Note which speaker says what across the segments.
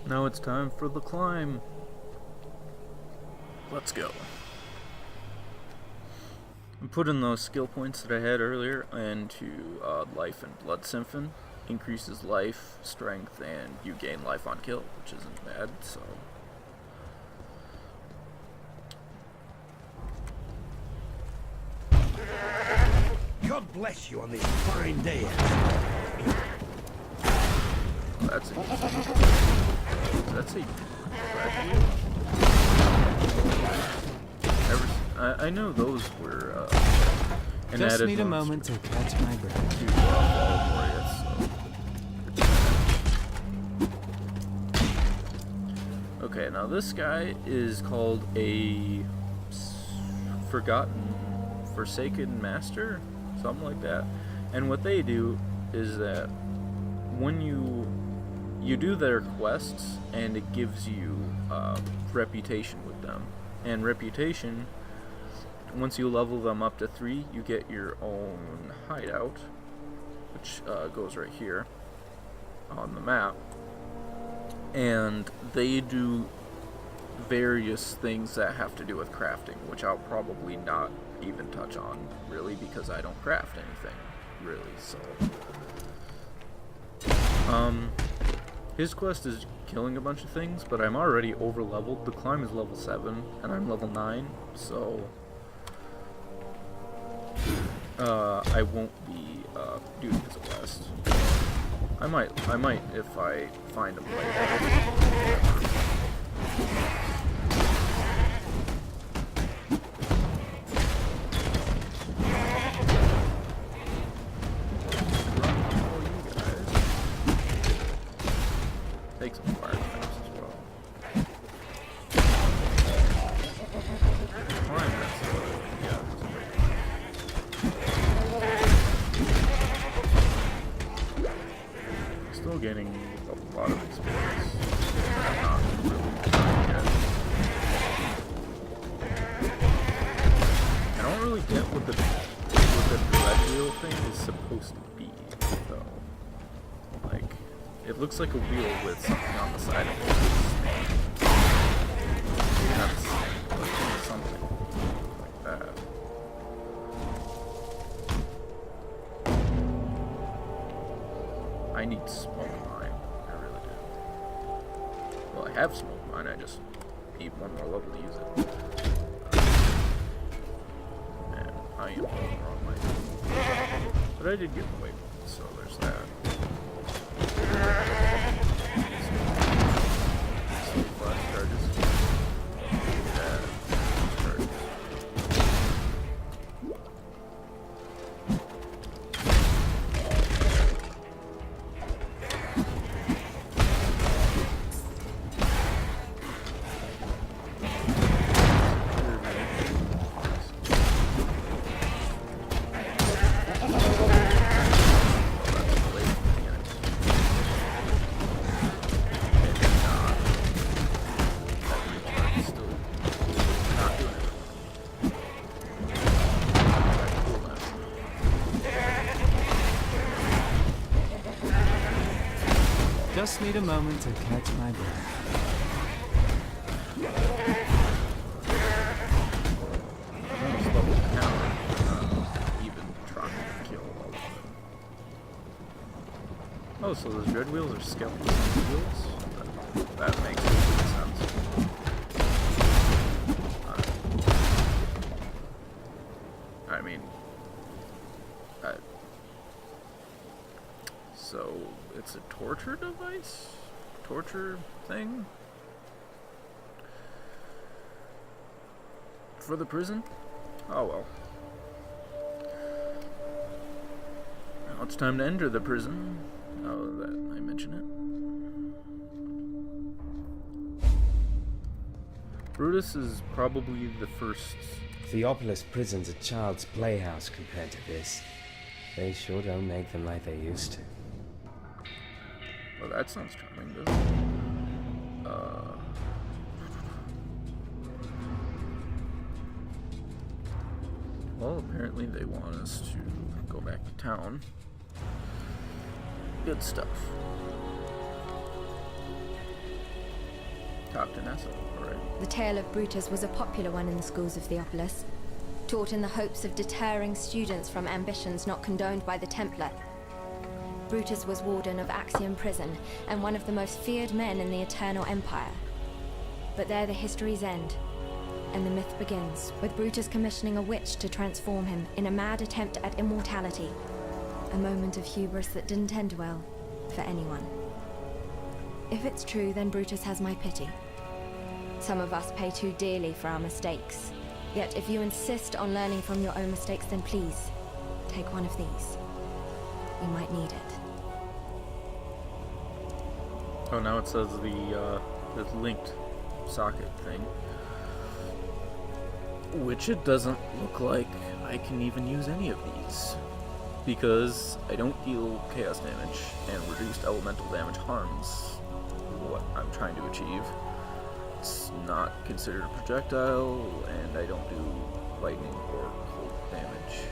Speaker 1: Now it's time for the climb. Let's go. I'm putting those skill points that I had earlier into Life and Blood Symphon. Increases life, strength, and you gain life on kill, which isn't bad, so...
Speaker 2: God bless you on this fine day.
Speaker 1: Oh, that's a I know those were an
Speaker 3: just
Speaker 1: added
Speaker 3: need a moment to catch my breath.
Speaker 1: Okay, now this guy is called a Forsaken Master, something like that. And what they do is that when you do their quests, and it gives you reputation with them. And reputation, once you level them up to 3, you get your own hideout, which goes right here on the map. And they do various things that have to do with crafting, which I'll probably not even touch on, really, because I don't craft anything, really, so... his quest is killing a bunch of things, but I'm already over-leveled. The climb is level 7, and I'm level 9, so... I won't be doing his quest. I might if I find a place. Take some fire traps as well. Fine, that's yeah. Still getting a lot of experience. I'm not really yet. I don't really get what the red wheel thing is supposed to be, though. Like, it looks like a wheel with something on the side of it. Maybe not a snake, but something like that. I need smoke mine. I really do. Well, I have smoke mine. I just need one more level to use it. Man, I am on the wrong way. But I did get the waypoint, so there's that. Flash charges.
Speaker 3: Just need a moment to catch my breath.
Speaker 1: Oh, so those red wheels are skeleton wheels? That makes sense. I mean... so, it's a torture device? Torture thing? For the prison? Oh well. Now it's time to enter the prison. Oh, that I mentioned it. Brutus is probably the first.
Speaker 4: Theopolis prison's a child's playhouse compared to this. They sure don't make them like they used to.
Speaker 1: Well, that sounds charming, doesn't it? Well, apparently they want us to go back to town. Good stuff. Talk to Nessa, alright.
Speaker 5: The tale of Brutus was a popular one in the schools of Theopolis, taught in the hopes of deterring students from ambitions not condoned by the Templar. Brutus was warden of Axiom Prison and one of the most feared men in the Eternal Empire. But there the histories end, and the myth begins, with Brutus commissioning a witch to transform him in a mad attempt at immortality. A moment of hubris that didn't end well for anyone. If it's true, then Brutus has my pity. Some of us pay too dearly for our mistakes. Yet if you insist on learning from your own mistakes, then please, take one of these. You might need it.
Speaker 1: Oh, now it says the linked socket thing. Which it doesn't look like I can even use any of these. Because I don't deal chaos damage, and reduced elemental damage harms what I'm trying to achieve. It's not considered a projectile, and I don't do lightning or cold damage.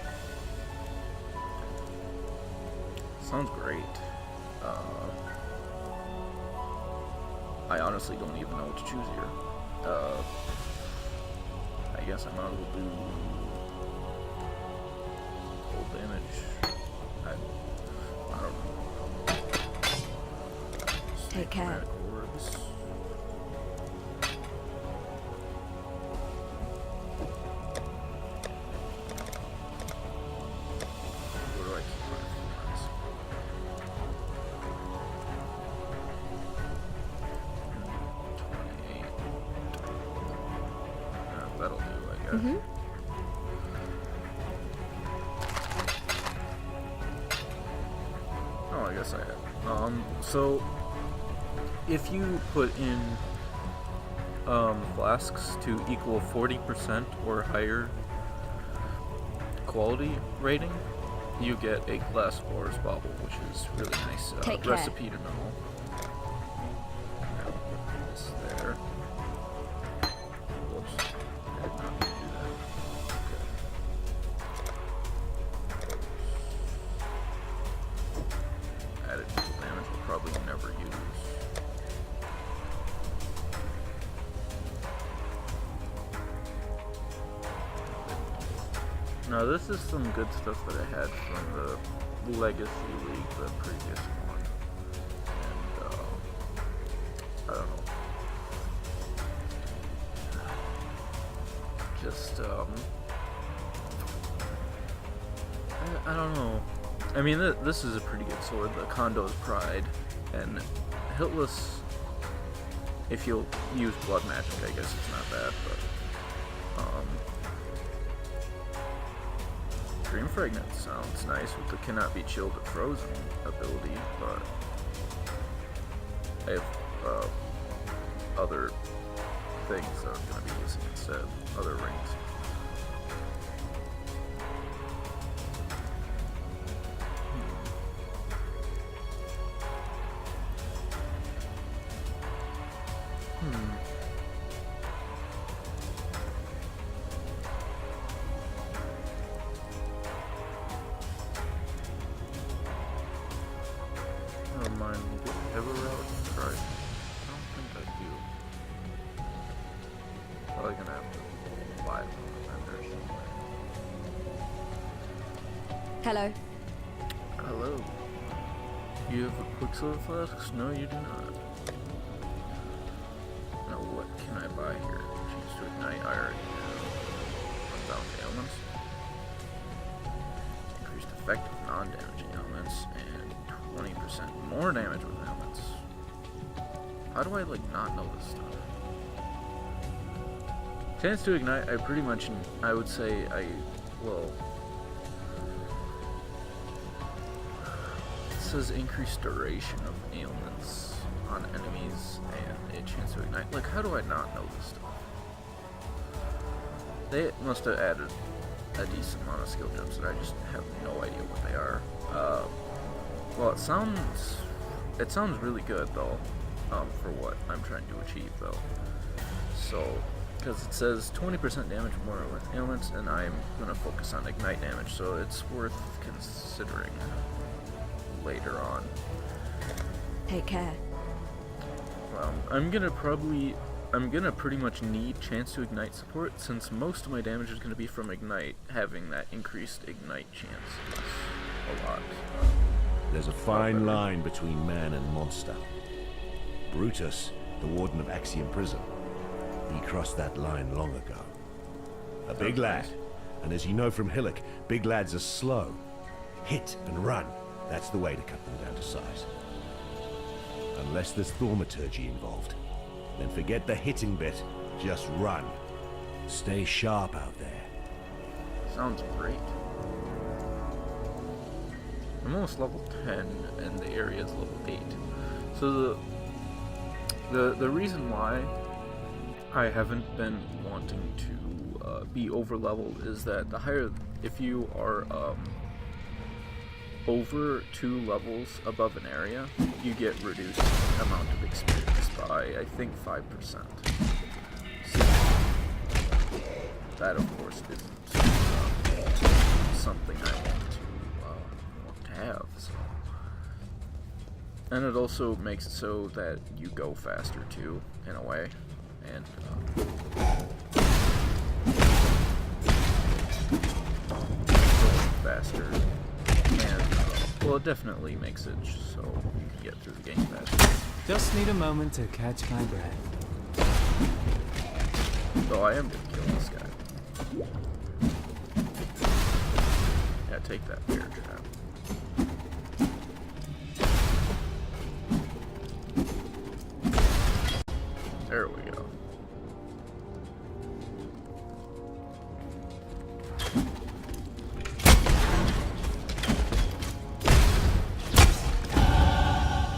Speaker 1: Sounds great. I honestly don't even know what to choose here. I guess I might as well do cold damage. I don't know.
Speaker 5: Take care.
Speaker 1: Orbs. Where do I keep my orbs? 28. That'll do, I guess.
Speaker 5: Mm-hmm.
Speaker 1: Oh, I guess I have. So if you put in flasks to equal 40% or higher quality rating, you get a glass ores bauble, which is really nice
Speaker 5: Take care.
Speaker 1: recipe to know. Now, put this there. Whoops. I did not mean to do that. Okay. Added damage we'll probably never use. Now this is some good stuff that I had from the Legacy League, the previous one. And, I don't know. Just, I don't know. I mean, this is a pretty good sword, the Kondo's Pride, and hitless, if you'll use blood magic, I guess it's not bad, but, Dream Fragment sounds nice with the cannot be chilled or frozen ability, but I have other things that I'm going to be using instead, other rings.
Speaker 5: Hello.
Speaker 1: Hello. You have a Quicksilver flask? No, you do not. Now what can I buy here? Choose to ignite. I already have 1,000 ailments. Increased effective non-damaging ailments and 20% more damage with ailments. How do I not know this stuff? Chance to ignite, I would say it says increased duration of ailments on enemies and a chance to ignite. How do I not know this stuff? They must have added a decent amount of skill jumps that I just have no idea what they are. Well, it sounds really good though, for what I'm trying to achieve though. So, because it says 20% damage more with ailments, and I'm gonna focus on ignite damage, so it's worth considering later on.
Speaker 5: Take care.
Speaker 1: Well, I'm gonna pretty much need chance to ignite support, since most of my damage is gonna be from ignite, having that increased ignite chance a lot.
Speaker 2: There's a fine line between man and monster. Brutus, the warden of Axiom Prison, he crossed that line long ago. A big lad, and as you know from Hillock, big lads are slow. Hit and run, that's the way to cut them down to size. Unless there's thaumaturgy involved, then forget the hitting bit, just run. Stay sharp out there.
Speaker 1: Sounds great. I'm almost level 10 and the area is level 8. So the reason why I haven't been wanting to be over leveled is that the higher, if you are over 2 levels above an area, you get reduced amount of experience by, I think, 5%. So that, of course, isn't something I want to have. So. And it also makes it so that you go faster, too, in a way. And faster. And, well, it definitely makes it so you can get through the game faster.
Speaker 3: Just need a moment to catch my breath.
Speaker 1: So I am gonna kill this guy. Yeah, take that bear trap. There we go.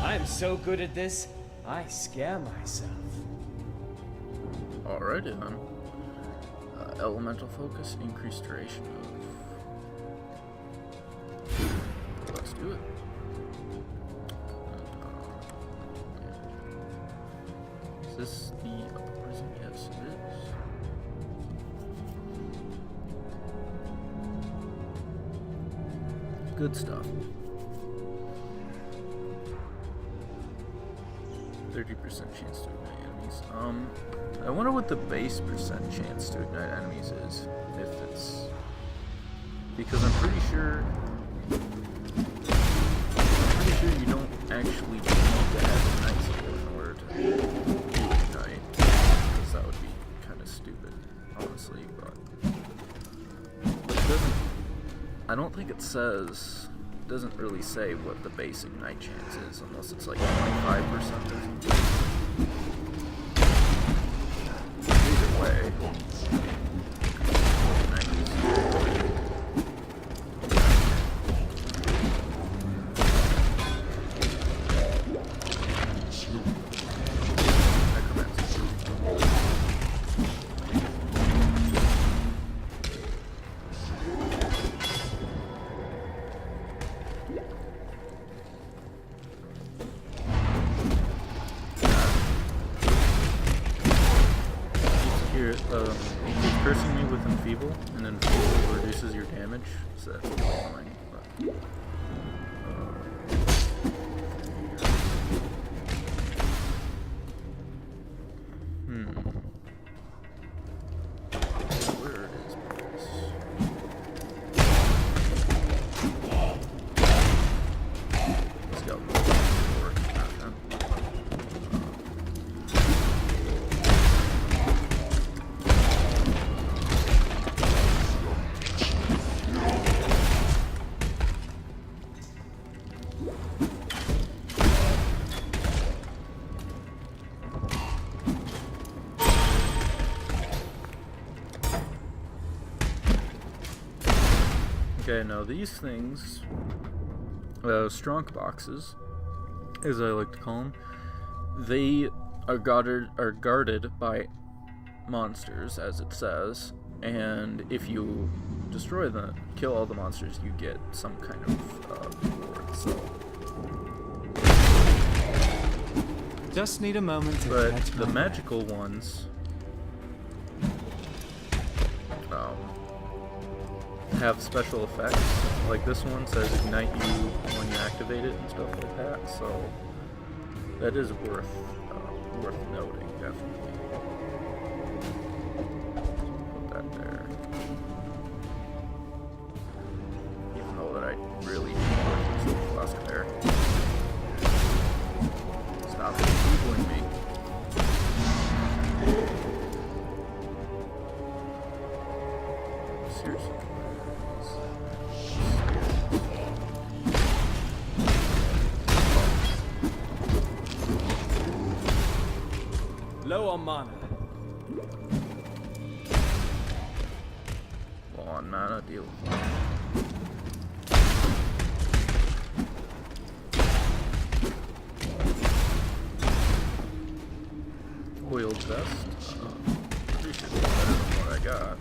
Speaker 4: I'm so good at this, I scare myself.
Speaker 1: Alrighty then. Elemental focus, increased duration of... Let's do it. Is this the upper prison? Yes, it is. Good stuff. 30% chance to ignite enemies. I wonder what the base percent chance to ignite enemies is. If it's... Because I'm pretty sure you don't actually need to have ignite support in order to ignite. Because that would be kind of stupid, honestly, but... It doesn't... I don't think it says... Doesn't really say what the base ignite chance is, unless it's like 25% or something. Either way. He keeps cursing me with enfeeble, and then enfeeble reduces your damage, so that's really annoying. But, where is this? Let's go. Okay, now these things, strong boxes, as I like to call them, they are guarded by monsters, as it says, and if you destroy them, kill all the monsters, you get some kind of reward. So.
Speaker 3: Just need a moment to
Speaker 1: But
Speaker 3: catch
Speaker 1: the
Speaker 3: my
Speaker 1: magical ones have special effects. Like this one says ignite you when you activate it and stuff like that. So that is worth worth noting, definitely. Put that there. Even though that I really want to flask there. Stop Googling me. Seriously.
Speaker 3: Low on mana.
Speaker 1: Low on mana, deal. Coiled vest. Pretty sure it's better than what I got.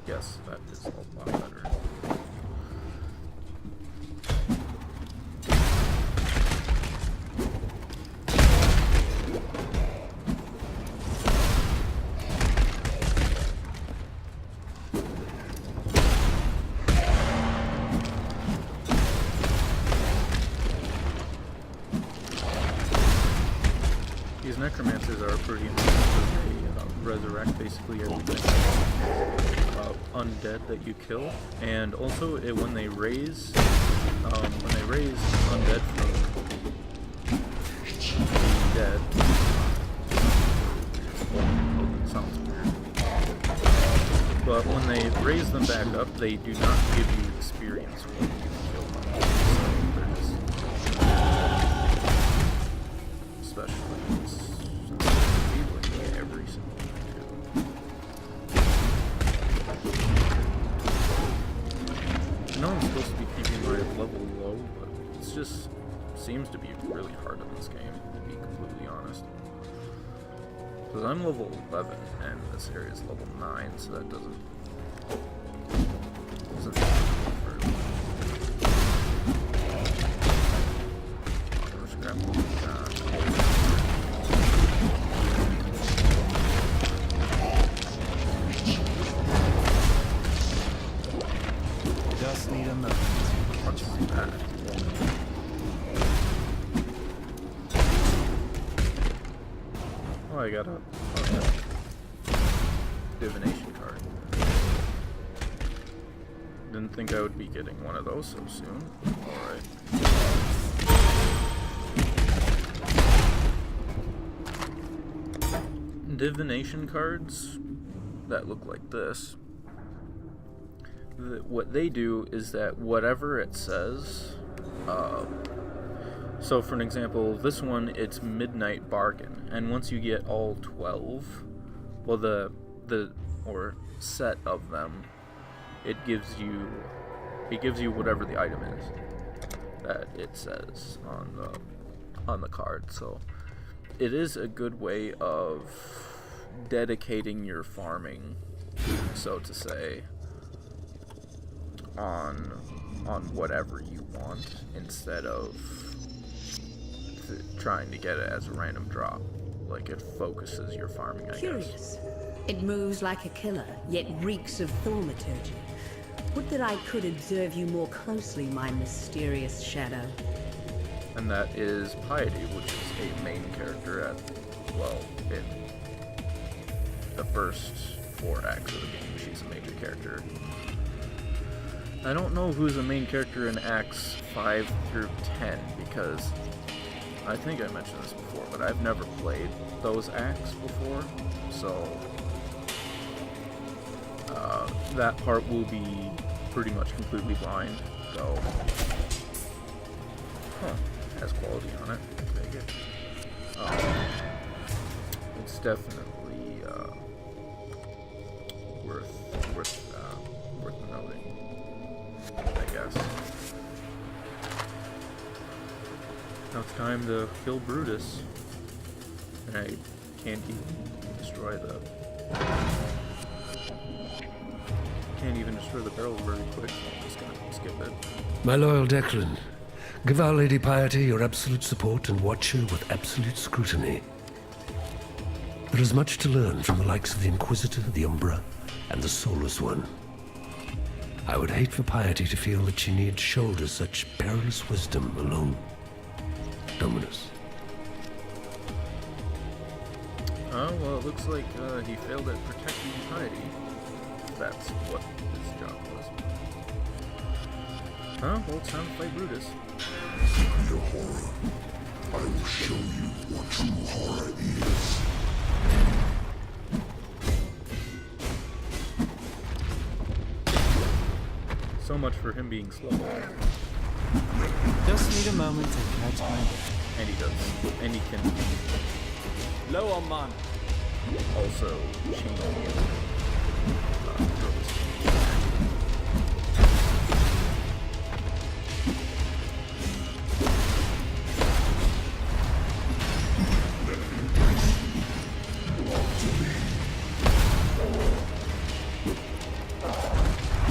Speaker 1: Yes, that is a lot better. These necromancers are pretty interesting. They resurrect basically everything. Undead that you kill, and also when they raise undead from being dead, sounds weird. But when they raise them back up, they do not give you experience when you kill them. So there's especially every single I know I'm supposed to be keeping my level low, but it just seems to be really hard in this game, to be completely honest. Because I'm level 11, and this area is level 9, so that doesn't
Speaker 3: Just need a moment to catch my breath.
Speaker 1: Oh, I got a divination card. Didn't think I would be getting one of those so soon. Alright. Divination cards that look like this. What they do is that whatever it says, so for an example, this one, it's Midnight Bargain, and once you get all 12, well, the or set of them, it gives you whatever the item is that it says on the card. So it is a good way of dedicating your farming, so to say, on whatever you want, instead of trying to get it as a random drop. Like, it focuses your farming, I guess.
Speaker 6: Curious. It moves like a killer, yet reeks of thaumaturgy. Would that I could observe you more closely, my mysterious shadow.
Speaker 1: And that is Piety, which is a main character at, well, in the first 4 acts of the game. She's a major character. I don't know who's a main character in acts 5 through 10, because I think I mentioned this before, but I've never played those acts before, so that part will be pretty much completely blind, so has quality on it, take it. It's definitely worth noting, I guess. Now it's time to kill Brutus, and I can't even destroy the barrel very quick, so I'm just gonna skip it.
Speaker 7: My loyal Declan, give Our Lady Piety your absolute support and watch her with absolute scrutiny. There is much to learn from the likes of the Inquisitor, the Umbra, and the Soulless One. I would hate for Piety to feel that she need shoulder such perilous wisdom alone. Dominus.
Speaker 1: Oh, well, it looks like he failed at protecting Piety. That's what his job was. Oh, well, it's time to fight Brutus.
Speaker 8: Under horror, I will show you what true horror is.
Speaker 1: So much for him being slow.
Speaker 3: Just need a moment to catch my breath.
Speaker 1: And he does. And he can
Speaker 3: Low on mana.
Speaker 1: also change throws.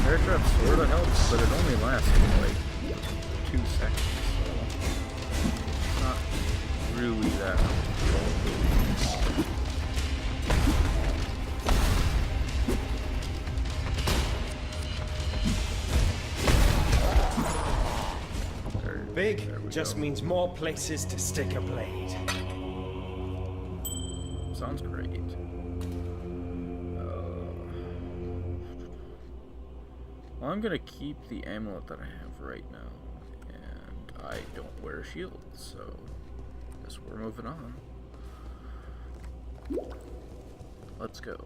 Speaker 1: Air trap sorta helps, but it only lasts for like 2 seconds, so it's not really that helpful.
Speaker 4: Big
Speaker 1: There we
Speaker 4: just
Speaker 1: go.
Speaker 4: means more places to stick a blade.
Speaker 1: Sounds great. Well, I'm gonna keep the amulet that I have right now, and I don't wear a shield, so I guess we're moving on. Let's go.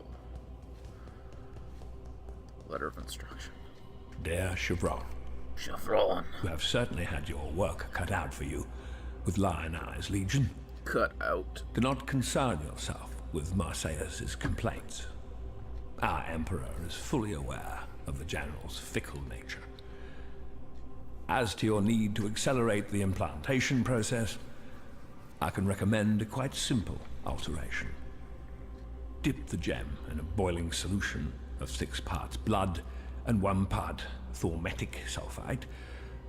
Speaker 1: Letter of instruction.
Speaker 9: Dear Chevron,
Speaker 1: Chevron.
Speaker 9: you have certainly had your work cut out for you with Lion Eyes Legion.
Speaker 1: Cut out.
Speaker 9: Do not concern yourself with Marseilles' complaints. Our Emperor is fully aware of the General's fickle nature. As to your need to accelerate the implantation process, I can recommend a quite simple alteration. Dip the gem in a boiling solution of 6 parts blood and 1 part thormetic sulfide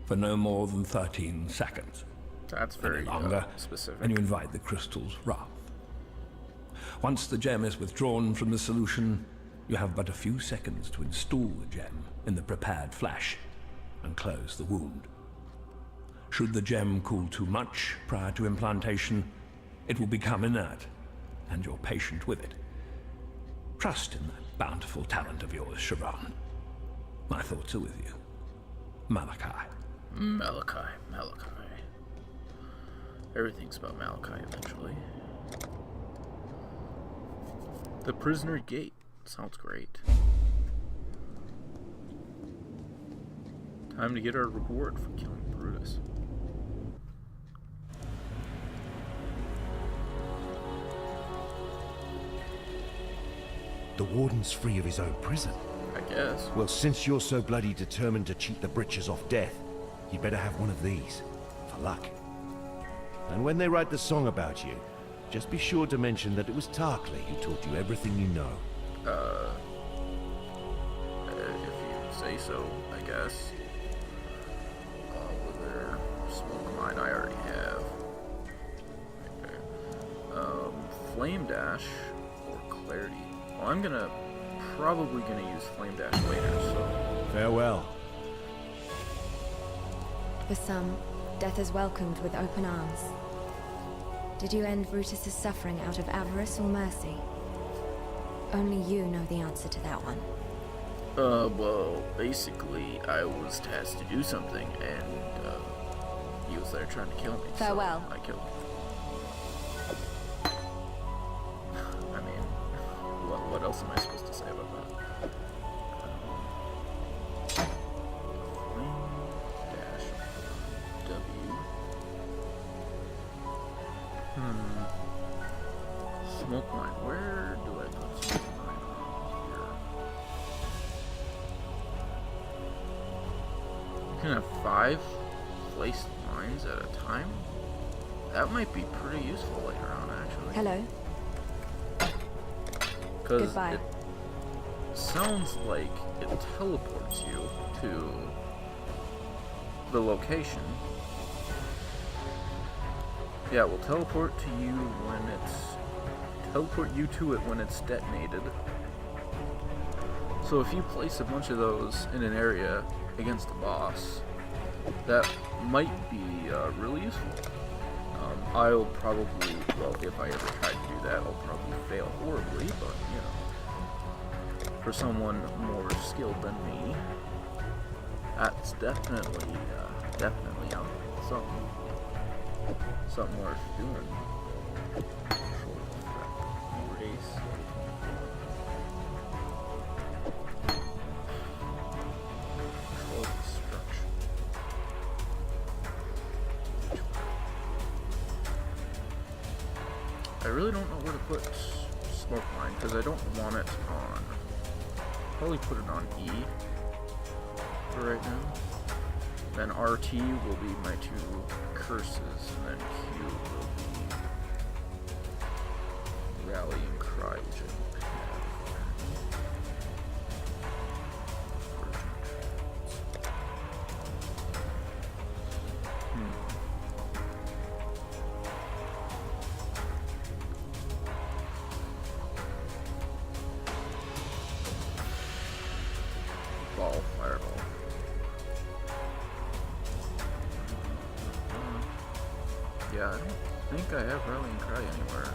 Speaker 9: for no more than 13 seconds.
Speaker 1: That's
Speaker 9: Any
Speaker 1: very
Speaker 9: longer,
Speaker 1: specific.
Speaker 9: and you invite the crystal's wrath. Once the gem is withdrawn from the solution, you have but a few seconds to install the gem in the prepared flesh and close the wound. Should the gem cool too much prior to implantation, it will become inert, and your patient with it. Trust in that bountiful talent of yours, Chevron. My thoughts are with you. Malachi.
Speaker 1: Malachi. Everything's about Malachi eventually. The Prisoner Gate. Sounds great. Time to get our reward for killing Brutus.
Speaker 2: The warden's free of his own prison.
Speaker 1: I guess.
Speaker 2: Well, since you're so bloody determined to cheat the britches off death, you better have one of these, for luck. And when they write the song about you, just be sure to mention that it was Tarkley who taught you everything you know.
Speaker 1: If you say so, I guess. Whether smoke mine I already have. Okay. Flame dash or clarity. Well, I'm probably gonna use flame dash later, so.
Speaker 2: Farewell.
Speaker 5: For some, death is welcomed with open arms. Did you end Brutus's suffering out of avarice or mercy? Only you know the answer to that one.
Speaker 1: Well, basically, I was tasked to do something, and, he was there trying to kill me.
Speaker 5: Farewell.
Speaker 1: So I killed him. I mean, what else am I supposed to say about that? Flame dash W. Smoke mine. Where do I put smoke mine on here? You can have 5 placed mines at a time? That might be pretty useful later on, actually.
Speaker 5: Hello.
Speaker 1: Because
Speaker 5: Goodbye.
Speaker 1: it sounds like it teleports you to the location. Yeah, we'll teleport to you to it when it's detonated. So if you place a bunch of those in an area against a boss, that might be really useful. I'll probably, well, if I ever try to do that, I'll probably fail horribly, but, you know, for someone more skilled than me, that's definitely something worth doing. Erase. Control destruction. I really don't know where to put smoke mine because I don't want it on. Probably put it on E for right now. Then RT will be my two curses, and then Q will be rallying cry, which I don't have. Ball, fireball. Yeah, I don't think I have rallying cry anywhere.